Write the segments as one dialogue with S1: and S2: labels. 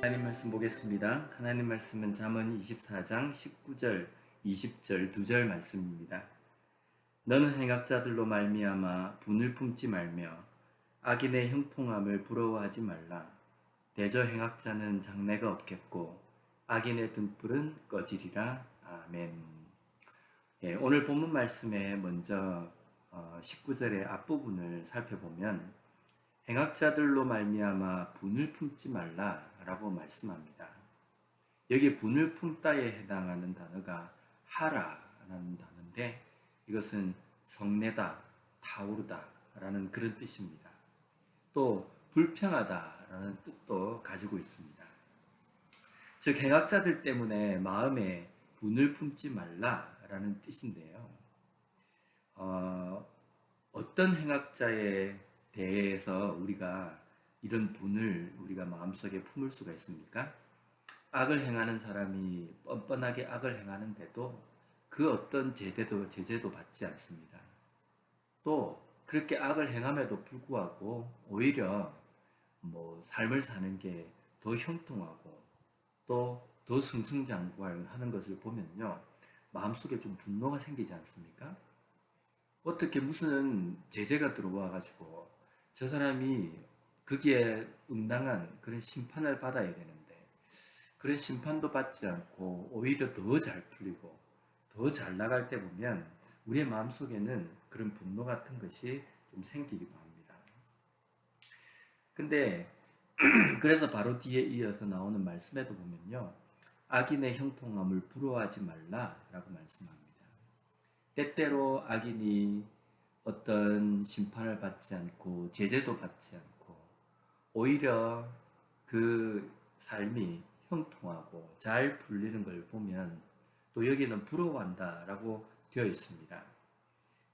S1: 하나님 말씀 보겠습니다. 하나님 말씀은 잠언 24장 19절, 20절 두 절 말씀입니다. 너는 행악자들로 말미암아 분을 품지 말며 악인의 형통함을 부러워하지 말라. 대저 행악자는 장래가 없겠고 악인의 등불은 꺼지리라. 아멘. 오늘 본문 말씀에 먼저 19절의 앞부분을 살펴보면 행악자들로 말미암아 분을 품지 말라라고 말씀합니다. 여기 분을 품다에 해당하는 단어가 하라라는 단어인데 이것은 성내다, 타오르다라는 그런 뜻입니다. 또 불평하다라는 뜻도 가지고 있습니다. 즉 행악자들 때문에 마음에 분을 품지 말라라는 뜻인데요. 어떤 행악자에 대해서 우리가 이런 분을 우리가 마음속에 품을 수가 있습니까? 악을 행하는 사람이 뻔뻔하게 악을 행하는데도 그 어떤 제재도 받지 않습니다. 또 그렇게 악을 행함에도 불구하고 오히려 삶을 사는 게 더 형통하고 또 더 승승장구하는 것을 보면요. 마음속에 좀 분노가 생기지 않습니까? 어떻게 무슨 제재가 들어와 가지고 저 사람이 거기에 응당한 그런 심판을 받아야 되는데 그런 심판도 받지 않고 오히려 더 잘 풀리고 더 잘 나갈 때 보면 우리의 마음속에는 그런 분노 같은 것이 좀 생기기도 합니다. 근데 그래서 바로 뒤에 이어서 나오는 말씀에도 보면요. 악인의 형통함을 부러워하지 말라라고 말씀합니다. 때때로 악인이 어떤 심판을 받지 않고 제재도 받지 않고 오히려 그 삶이 형통하고 잘 풀리는 걸 보면 또 여기는 부러워한다라고 되어 있습니다.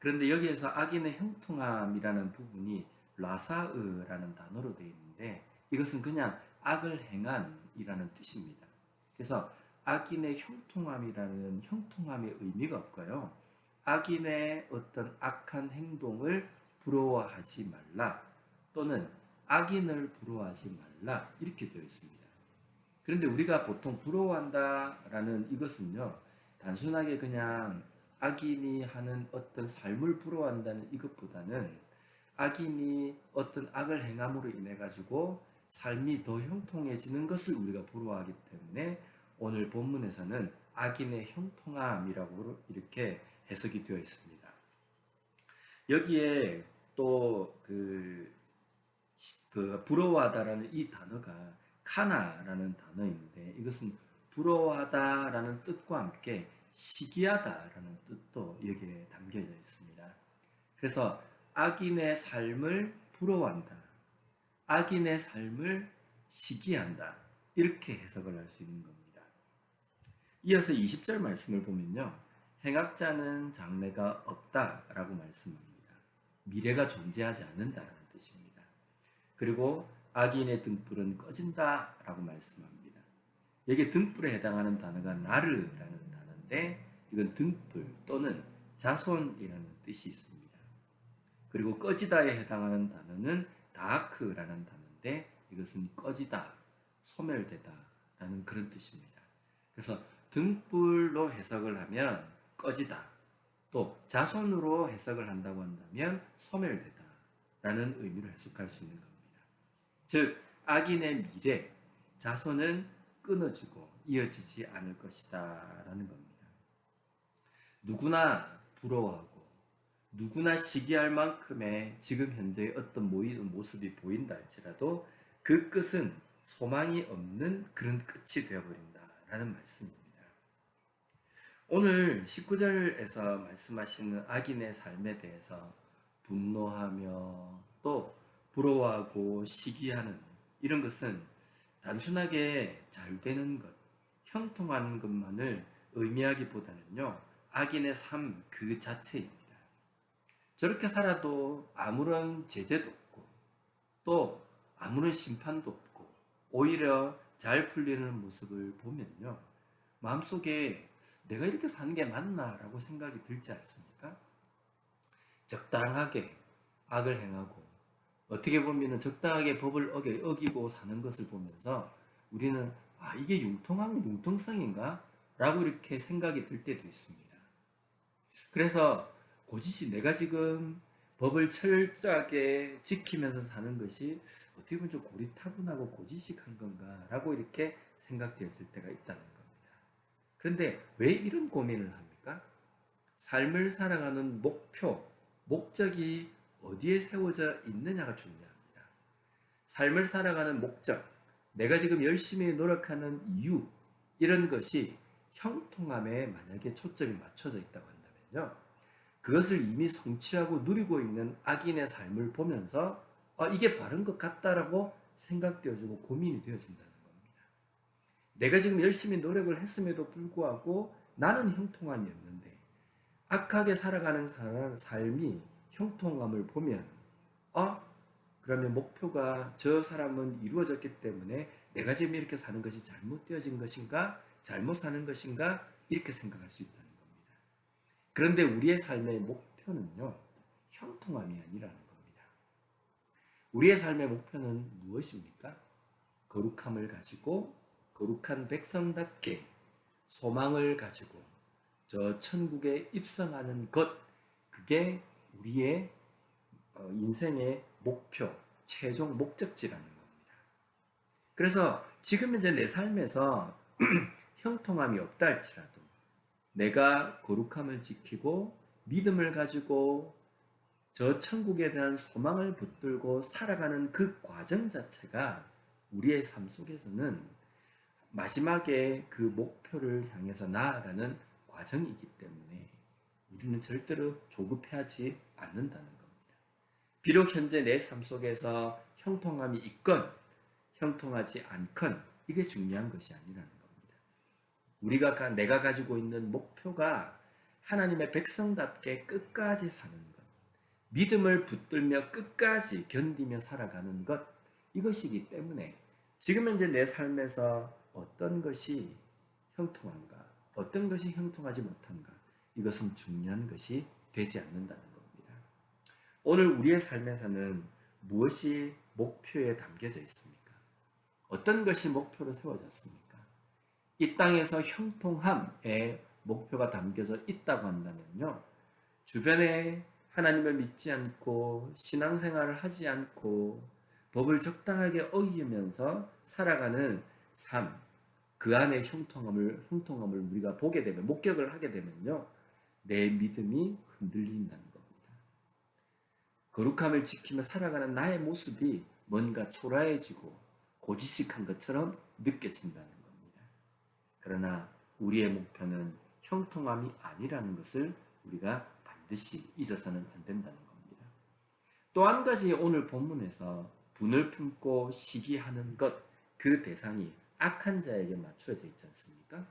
S1: 그런데 여기에서 악인의 형통함이라는 부분이 라사으라는 단어로 되어 있는데 이것은 그냥 악을 행한이라는 뜻입니다. 그래서 악인의 형통함이라는 형통함의 의미가 없고요. 악인의 어떤 악한 행동을 부러워하지 말라 또는 악인을 부러워하지 말라 이렇게 되어 있습니다. 그런데 우리가 보통 부러워한다라는 이것은요. 단순하게 그냥 악인이 하는 어떤 삶을 부러워한다는 이것보다는 악인이 어떤 악을 행함으로 인해 가지고 삶이 더 형통해지는 것을 우리가 부러워하기 때문에 오늘 본문에서는 악인의 형통함이라고 이렇게 해석이 되어 있습니다. 여기에 또 부러워하다라는 이 단어가 카나라는 단어인데 이것은 부러워하다라는 뜻과 함께 시기하다라는 뜻도 여기에 담겨져 있습니다. 그래서 악인의 삶을 부러워한다. 악인의 삶을 시기한다. 이렇게 해석을 할 수 있는 겁니다. 이어서 20절 말씀을 보면요. 행악자는 장래가 없다라고 말씀합니다. 미래가 존재하지 않는다라는 뜻입니다. 그리고 악인의 등불은 꺼진다라고 말씀합니다. 여기 등불에 해당하는 단어가 나르라는 단어인데 이건 등불 또는 자손이라는 뜻이 있습니다. 그리고 꺼지다에 해당하는 단어는 다크라는 단어인데 이것은 꺼지다, 소멸되다라는 그런 뜻입니다. 그래서 등불로 해석을 하면 꺼지다, 또 자손으로 해석을 한다고 한다면 소멸되다라는 의미로 해석할 수 있는 겁니다. 즉 악인의 미래, 자손은 끊어지고 이어지지 않을 것이다 라는 겁니다. 누구나 부러워하고 누구나 시기할 만큼의 지금 현재의 어떤 모습이 보인다 할지라도 그 끝은 소망이 없는 그런 끝이 되어버린다라는 말씀입니다. 오늘 19절에서 말씀하시는 악인의 삶에 대해서 분노하며 또 부러워하고 시기하는 이런 것은 단순하게 잘 되는 것, 형통한 것만을 의미하기보다는요, 악인의 삶 그 자체입니다. 저렇게 살아도 아무런 제재도 없고, 또 아무런 심판도 없고, 오히려 잘 풀리는 모습을 보면요, 마음속에 내가 이렇게 사는 게 맞나라고 생각이 들지 않습니까? 적당하게 악을 행하고 어떻게 보면 적당하게 법을 어기고 사는 것을 보면서 우리는 이게 융통성인가? 라고 이렇게 생각이 들 때도 있습니다. 그래서 고지식 내가 지금 법을 철저하게 지키면서 사는 것이 어떻게 보면 좀 고리타분하고 고지식한 건가? 라고 이렇게 생각되었을 때가 있다는 겁니다. 그런데 왜 이런 고민을 합니까? 삶을 살아가는 목표, 목적이 어디에 세워져 있느냐가 중요합니다. 삶을 살아가는 목적, 내가 지금 열심히 노력하는 이유, 이런 것이 형통함에 만약에 초점이 맞춰져 있다고 한다면요. 그것을 이미 성취하고 누리고 있는 악인의 삶을 보면서 이게 바른 것 같다라고 생각되어지고 고민이 되어진다는 겁니다. 내가 지금 열심히 노력을 했음에도 불구하고 나는 형통함이 없는데 악하게 살아가는 삶이 형통함을 보면 그러면 목표가 저 사람은 이루어졌기 때문에 내가 지금 이렇게 사는 것이 잘못되어진 것인가? 잘못 사는 것인가? 이렇게 생각할 수 있다는 겁니다. 그런데 우리의 삶의 목표는요, 형통함이 아니라는 겁니다. 우리의 삶의 목표는 무엇입니까? 거룩함을 가지고 거룩한 백성답게 소망을 가지고 저 천국에 입성하는 것, 그게 우리의 인생의 목표, 최종 목적지라는 겁니다. 그래서 지금 현재 내 삶에서 형통함이 없다 할지라도 내가 거룩함을 지키고 믿음을 가지고 저 천국에 대한 소망을 붙들고 살아가는 그 과정 자체가 우리의 삶 속에서는 마지막에 그 목표를 향해서 나아가는 과정이기 때문에 우리는 절대로 조급해하지 않는다는 겁니다. 비록 현재 내 삶 속에서 형통함이 있건 형통하지 않건 이게 중요한 것이 아니라는 겁니다. 내가 가지고 있는 목표가 하나님의 백성답게 끝까지 사는 것, 믿음을 붙들며 끝까지 견디며 살아가는 것, 이것이기 때문에 지금 현재 내 삶에서 어떤 것이 형통한가, 어떤 것이 형통하지 못한가, 이것은 중요한 것이 되지 않는다는 겁니다. 오늘 우리의 삶에서는 무엇이 목표에 담겨져 있습니까? 어떤 것이 목표로 세워졌습니까? 이 땅에서 형통함의 목표가 담겨져 있다고 한다면요, 주변에 하나님을 믿지 않고 신앙생활을 하지 않고 법을 적당하게 어기면서 살아가는 삶, 그 안에 형통함을 우리가 보게 되면, 목격을 하게 되면요, 내 믿음이 흔들린다는 겁니다. 거룩함을 지키며 살아가는 나의 모습이 뭔가 초라해지고 고지식한 것처럼 느껴진다는 겁니다. 그러나 우리의 목표는 형통함이 아니라는 것을 우리가 반드시 잊어서는 안 된다는 겁니다. 또 한 가지 오늘 본문에서 분을 품고 시기하는 것, 그 대상이 악한 자에게 맞추어져 있지 않습니까?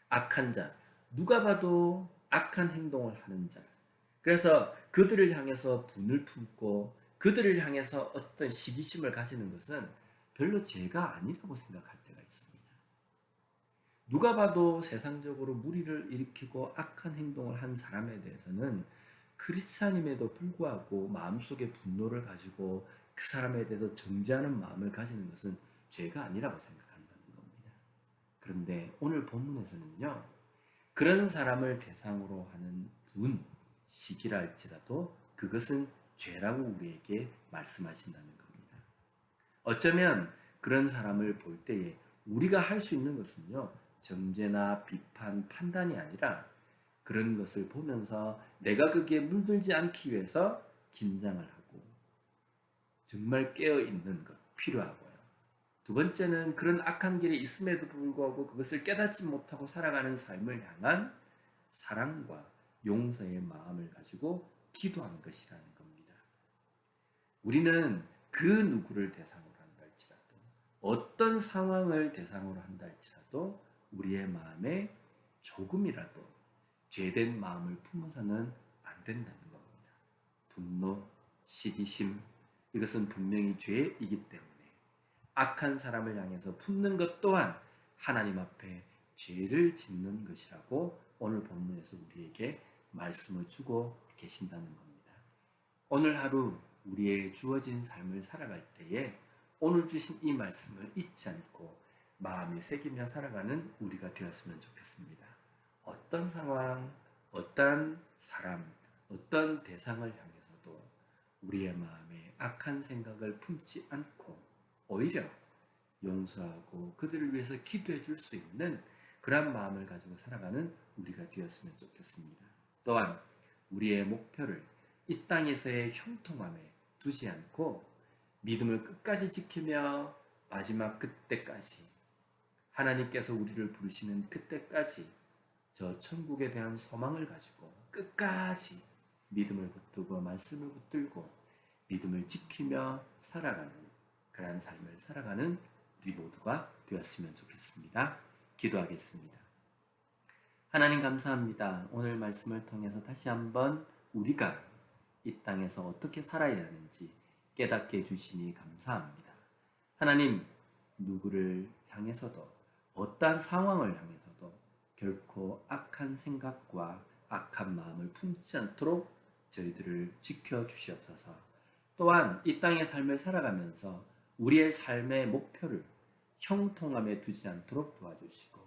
S1: 악한 자, 누가 봐도 악한 행동을 하는 자. 그래서 그들을 향해서 분을 품고 그들을 향해서 어떤 시기심을 가지는 것은 별로 죄가 아니라고 생각할 때가 있습니다. 누가 봐도 세상적으로 무리를 일으키고 악한 행동을 한 사람에 대해서는 크리스찬임에도 불구하고 마음속에 분노를 가지고 그 사람에 대해서 정죄하는 마음을 가지는 것은 죄가 아니라고 생각한다는 겁니다. 그런데 오늘 본문에서는요, 그런 사람을 대상으로 하는 분, 시기라 할지라도 그것은 죄라고 우리에게 말씀하신다는 겁니다. 어쩌면 그런 사람을 볼 때에 우리가 할 수 있는 것은요, 정죄나 비판, 판단이 아니라 그런 것을 보면서 내가 거기에 물들지 않기 위해서 긴장을 하고 정말 깨어있는 것 필요하고요. 두 번째는 그런 악한 길에 있음에도 불구하고 그것을 깨닫지 못하고 살아가는 삶을 향한 사랑과 용서의 마음을 가지고 기도하는 것이라는 겁니다. 우리는 그 누구를 대상으로 한다 할지라도, 어떤 상황을 대상으로 한다 할지라도 우리의 마음에 조금이라도 죄된 마음을 품어서는 안 된다는 겁니다. 분노, 시기심, 이것은 분명히 죄이기 때문에 악한 사람을 향해서 품는 것 또한 하나님 앞에 죄를 짓는 것이라고 오늘 본문에서 우리에게 말씀을 주고 계신다는 겁니다. 오늘 하루 우리의 주어진 삶을 살아갈 때에 오늘 주신 이 말씀을 잊지 않고 마음에 새기며 살아가는 우리가 되었으면 좋겠습니다. 어떤 상황, 어떤 사람, 어떤 대상을 향해서도 우리의 마음에 악한 생각을 품지 않고 오히려 용서하고 그들을 위해서 기도해 줄 수 있는 그런 마음을 가지고 살아가는 우리가 되었으면 좋겠습니다. 또한 우리의 목표를 이 땅에서의 형통함에 두지 않고 믿음을 끝까지 지키며 마지막 그때까지 하나님께서 우리를 부르시는 그때까지 저 천국에 대한 소망을 가지고 끝까지 믿음을 붙들고 말씀을 붙들고 믿음을 지키며 살아가는 그러한 삶을 살아가는 우리 모두가 되었으면 좋겠습니다. 기도하겠습니다. 하나님 감사합니다. 오늘 말씀을 통해서 다시 한번 우리가 이 땅에서 어떻게 살아야 하는지 깨닫게 해주시니 감사합니다. 하나님, 누구를 향해서도 어떠한 상황을 향해서도 결코 악한 생각과 악한 마음을 품지 않도록 저희들을 지켜주시옵소서. 또한 이 땅의 삶을 살아가면서 우리의 삶의 목표를 형통함에 두지 않도록 도와주시고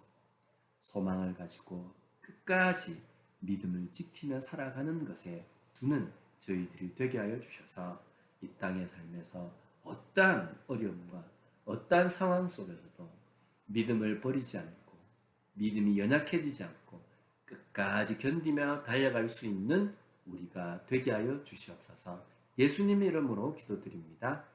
S1: 소망을 가지고 끝까지 믿음을 지키며 살아가는 것에 두는 저희들이 되게 하여 주셔서 이 땅의 삶에서 어떠한 어려움과 어떠한 상황 속에서도 믿음을 버리지 않고 믿음이 연약해지지 않고 끝까지 견디며 달려갈 수 있는 우리가 되게 하여 주시옵소서. 예수님의 이름으로 기도드립니다.